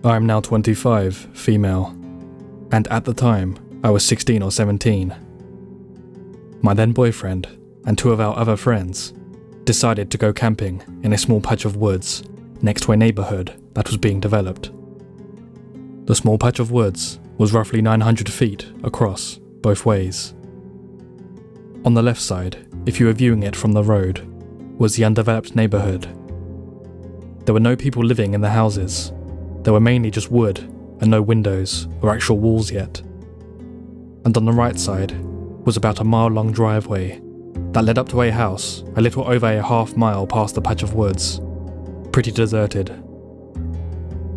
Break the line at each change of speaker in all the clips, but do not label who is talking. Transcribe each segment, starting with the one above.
I am now 25, female, and at the time I was 16 or 17. My then boyfriend and two of our other friends decided to go camping in a small patch of woods next to a neighbourhood that was being developed. The small patch of woods was roughly 900 feet across both ways. On the left side, if you were viewing it from the road, was the undeveloped neighbourhood. There were no people living in the houses. There were mainly just wood and no windows or actual walls yet. And on the right side was about a mile-long driveway that led up to a house a little over a half-mile past the patch of woods, pretty deserted.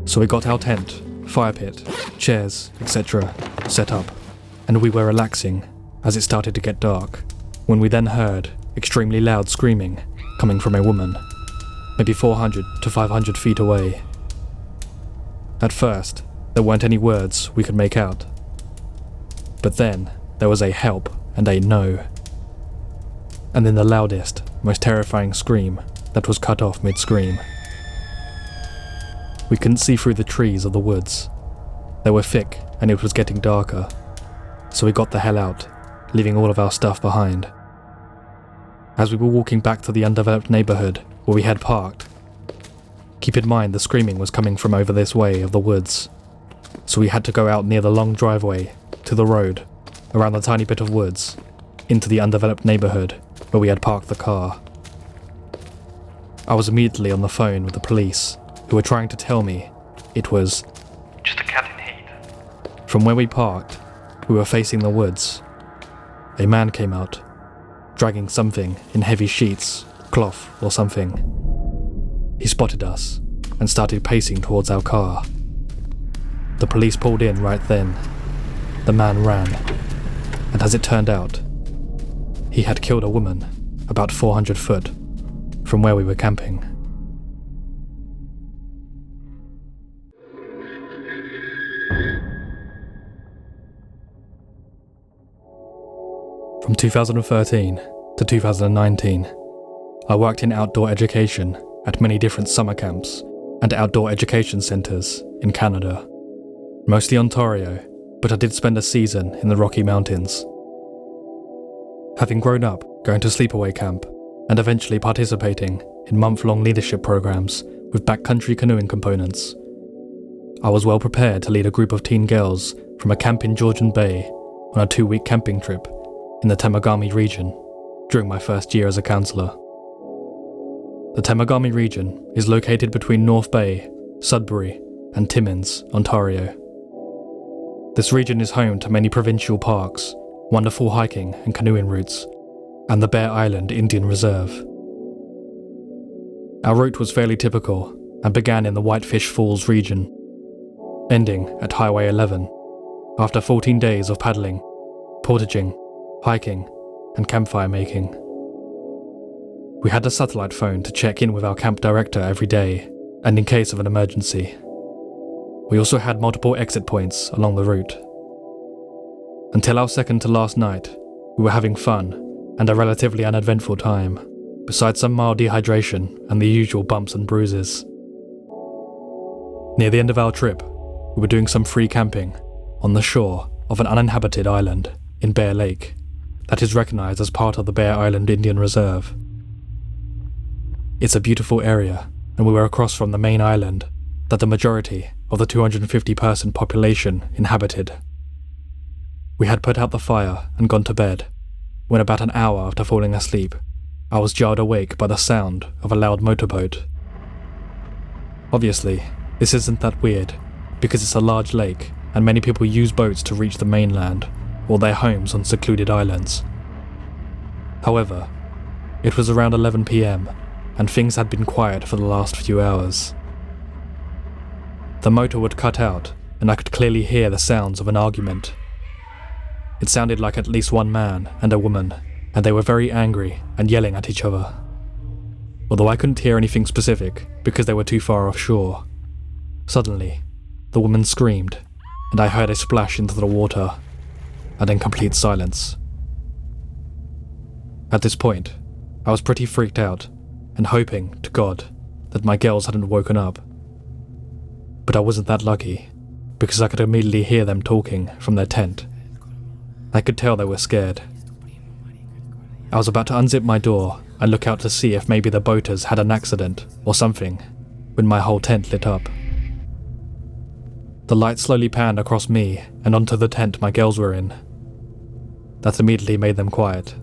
So we got our tent, fire pit, chairs, etc. set up, and we were relaxing as it started to get dark, when we then heard extremely loud screaming coming from a woman, maybe 400 to 500 feet away. At first, there weren't any words we could make out. But then, there was a help and a no. And then the loudest, most terrifying scream that was cut off mid-scream. We couldn't see through the trees of the woods. They were thick and it was getting darker, so we got the hell out, leaving all of our stuff behind. As we were walking back to the undeveloped neighbourhood where we had parked, keep in mind the screaming was coming from over this way of the woods, so we had to go out near the long driveway, to the road, around the tiny bit of woods, into the undeveloped neighbourhood where we had parked the car. I was immediately on the phone with the police, who were trying to tell me it was just a cat in heat. From where we parked, we were facing the woods. A man came out, dragging something in heavy sheets, cloth or something. He spotted us and started pacing towards our car. The police pulled in right then. The man ran, and as it turned out, he had killed a woman about 400 foot from where we were camping. From 2013 to 2019, I worked in outdoor education at many different summer camps and outdoor education centres in Canada, mostly Ontario, but I did spend a season in the Rocky Mountains. Having grown up going to sleepaway camp and eventually participating in month-long leadership programs with backcountry canoeing components, I was well prepared to lead a group of teen girls from a camp in Georgian Bay on a 2-week camping trip in the Temagami region during my first year as a counsellor. The Temagami region is located between North Bay, Sudbury, and Timmins, Ontario. This region is home to many provincial parks, wonderful hiking and canoeing routes, and the Bear Island Indian Reserve. Our route was fairly typical and began in the Whitefish Falls region, ending at Highway 11 after 14 days of paddling, portaging, hiking, and campfire making. We had a satellite phone to check in with our camp director every day, and in case of an emergency. We also had multiple exit points along the route. Until our second to last night, we were having fun and a relatively uneventful time, besides some mild dehydration and the usual bumps and bruises. Near the end of our trip, we were doing some free camping on the shore of an uninhabited island in Bear Lake that is recognised as part of the Bear Island Indian Reserve. It's a beautiful area, and we were across from the main island that the majority of the 250-person population inhabited. We had put out the fire and gone to bed, when about an hour after falling asleep, I was jarred awake by the sound of a loud motorboat. Obviously, this isn't that weird, because it's a large lake and many people use boats to reach the mainland or their homes on secluded islands. However, it was around 11 p.m, and things had been quiet for the last few hours. The motor would cut out, and I could clearly hear the sounds of an argument. It sounded like at least one man and a woman, and they were very angry and yelling at each other. Although I couldn't hear anything specific because they were too far offshore. Suddenly, the woman screamed, and I heard a splash into the water, and then complete silence. At this point, I was pretty freaked out, and hoping to God that my girls hadn't woken up. but I wasn't that lucky, because I could immediately hear them talking from their tent. I could tell they were scared. I was about to unzip my door and look out to see if maybe the boaters had an accident or something, when my whole tent lit up. The light slowly panned across me and onto the tent my girls were in. That immediately made them quiet.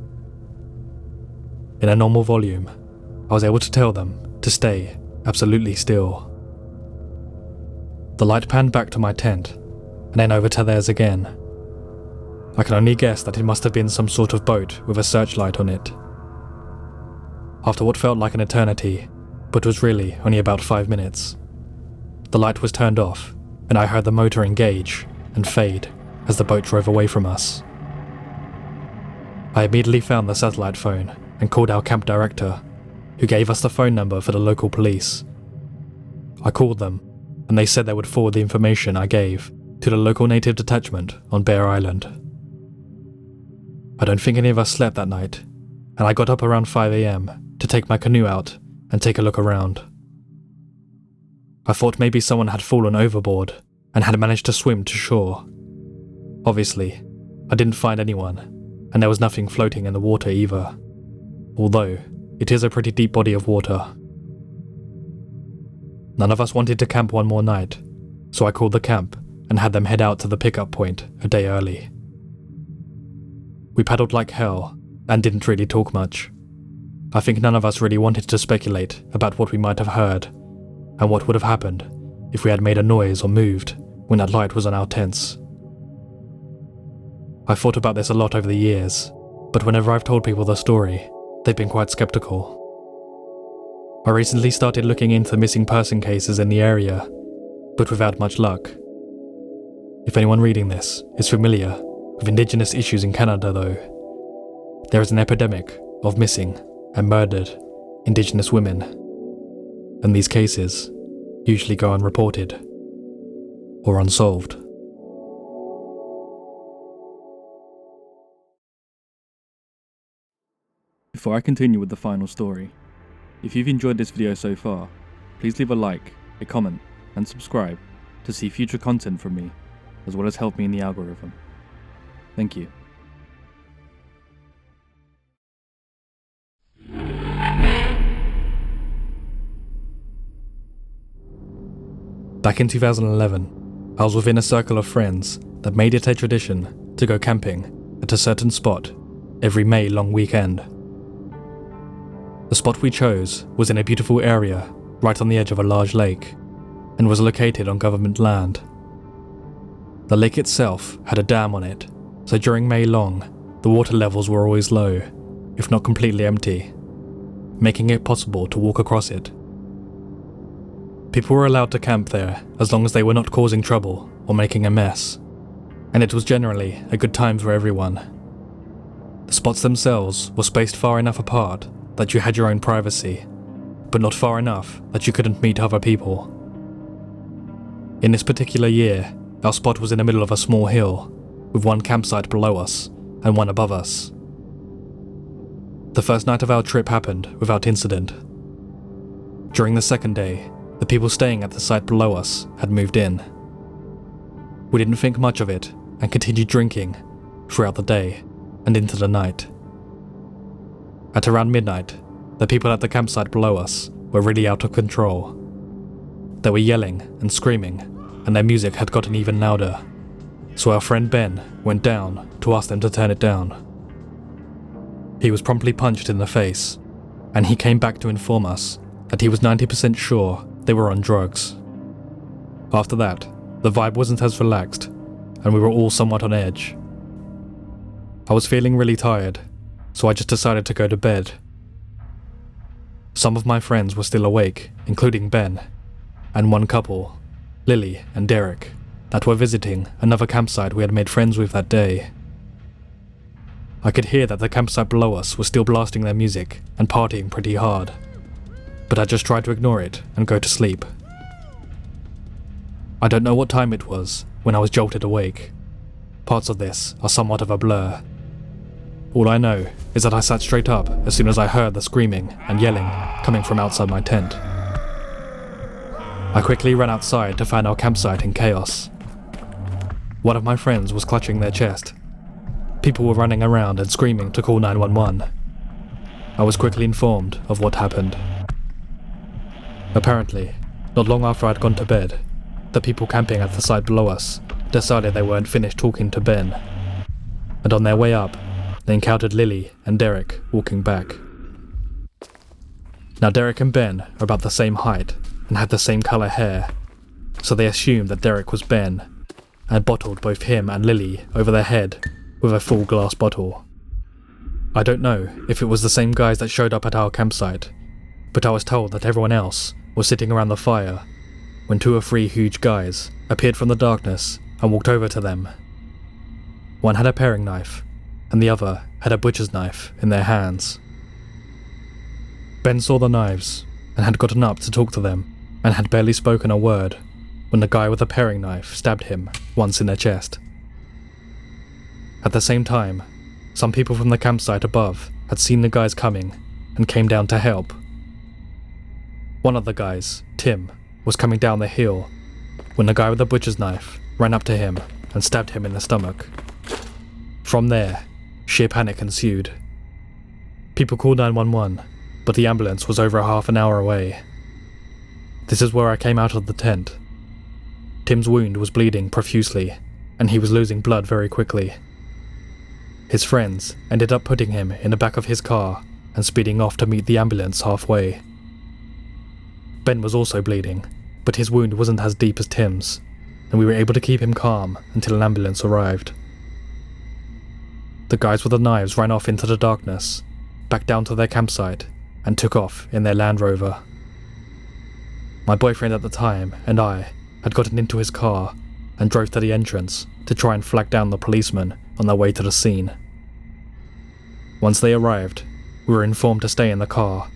In a normal volume, I was able to tell them to stay absolutely still. The light panned back to my tent, and then over to theirs again. I can only guess that it must have been some sort of boat with a searchlight on it. After what felt like an eternity, but was really only about 5 minutes, the light was turned off, and I heard the motor engage and fade as the boat drove away from us. I immediately found the satellite phone and called our camp director, who gave us the phone number for the local police. I called them, and they said they would forward the information I gave to the local native detachment on Bear Island. I don't think any of us slept that night, and I got up around 5 AM to take my canoe out and take a look around. I thought maybe someone had fallen overboard and had managed to swim to shore. Obviously, I didn't find anyone, and there was nothing floating in the water either, although it is a pretty deep body of water. None of us wanted to camp one more night, so I called the camp and had them head out to the pickup point a day early. We paddled like hell and didn't really talk much. I think none of us really wanted to speculate about what we might have heard and what would have happened if we had made a noise or moved when that light was on our tents. I've thought about this a lot over the years, but whenever I've told people the story, they've been quite skeptical. I recently started looking into missing person cases in the area, but without much luck. If anyone reading this is familiar with Indigenous issues in Canada though, there is an epidemic of missing and murdered Indigenous women, and these cases usually go unreported or unsolved. Before I continue with the final story, if you've enjoyed this video so far, please leave a like, a comment, and subscribe to see future content from me, as well as help me in the algorithm. Thank you. Back in 2011, I was within a circle of friends that made it a tradition to go camping at a certain spot every May long weekend. The spot we chose was in a beautiful area right on the edge of a large lake and was located on government land. The lake itself had a dam on it, so during May long, the water levels were always low, if not completely empty, making it possible to walk across it. People were allowed to camp there as long as they were not causing trouble or making a mess, and it was generally a good time for everyone. The spots themselves were spaced far enough apart that you had your own privacy, but not far enough that you couldn't meet other people. In this particular year, our spot was in the middle of a small hill, with one campsite below us and one above us. The first night of our trip happened without incident. During the second day, the people staying at the site below us had moved in. We didn't think much of it and continued drinking throughout the day and into the night. At around midnight, the people at the campsite below us were really out of control. They were yelling and screaming, and their music had gotten even louder, so our friend Ben went down to ask them to turn it down. He was promptly punched in the face, and he came back to inform us that he was 90% sure they were on drugs. After that, the vibe wasn't as relaxed, and we were all somewhat on edge. I was feeling really tired, so I just decided to go to bed. Some of my friends were still awake, including Ben, and one couple, Lily and Derek, that were visiting another campsite we had made friends with that day. I could hear that the campsite below us was still blasting their music and partying pretty hard, but I just tried to ignore it and go to sleep. I don't know what time it was when I was jolted awake. Parts of this are somewhat of a blur. All I know is that I sat straight up as soon as I heard the screaming and yelling coming from outside my tent. I quickly ran outside to find our campsite in chaos. One of my friends was clutching their chest. People were running around and screaming to call 911. I was quickly informed of what happened. Apparently, not long after I'd gone to bed, the people camping at the site below us decided they weren't finished talking to Ben, and on their way up, they encountered Lily and Derek walking back. Now Derek and Ben are about the same height and had the same colour hair, so they assumed that Derek was Ben, and bottled both him and Lily over their head with a full glass bottle. I don't know if it was the same guys that showed up at our campsite, but I was told that everyone else was sitting around the fire when 2 or 3 huge guys appeared from the darkness and walked over to them. One had a paring knife, and the other had a butcher's knife in their hands. Ben saw the knives and had gotten up to talk to them and had barely spoken a word when the guy with the paring knife stabbed him once in the chest. At the same time, some people from the campsite above had seen the guys coming and came down to help. One of the guys, Tim, was coming down the hill when the guy with the butcher's knife ran up to him and stabbed him in the stomach. From there, sheer panic ensued. People called 911, but the ambulance was over half an hour away. This is where I came out of the tent. Tim's wound was bleeding profusely, and he was losing blood very quickly. His friends ended up putting him in the back of his car and speeding off to meet the ambulance halfway. Ben was also bleeding, but his wound wasn't as deep as Tim's, and we were able to keep him calm until an ambulance arrived. The guys with the knives ran off into the darkness, back down to their campsite, and took off in their Land Rover. My boyfriend at the time and I had gotten into his car and drove to the entrance to try and flag down the policemen on their way to the scene. Once they arrived, we were informed to stay in the car,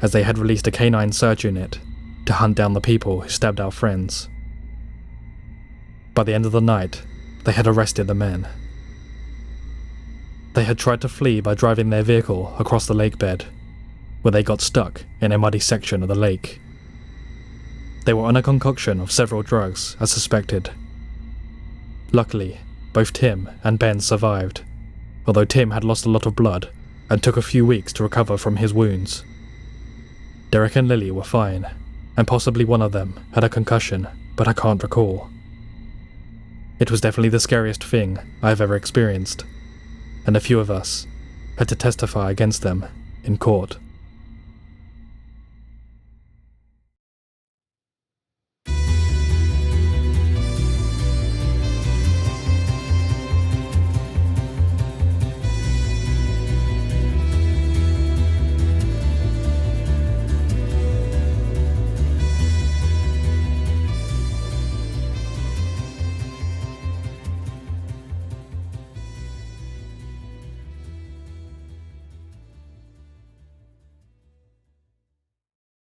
as they had released a canine search unit to hunt down the people who stabbed our friends. By the end of the night, they had arrested the men. They had tried to flee by driving their vehicle across the lake bed, where they got stuck in a muddy section of the lake. They were on a concoction of several drugs, as suspected. Luckily, both Tim and Ben survived, although Tim had lost a lot of blood and took a few weeks to recover from his wounds. Derek and Lily were fine, and possibly one of them had a concussion, but I can't recall. It was definitely the scariest thing I have ever experienced, and a few of us had to testify against them in court.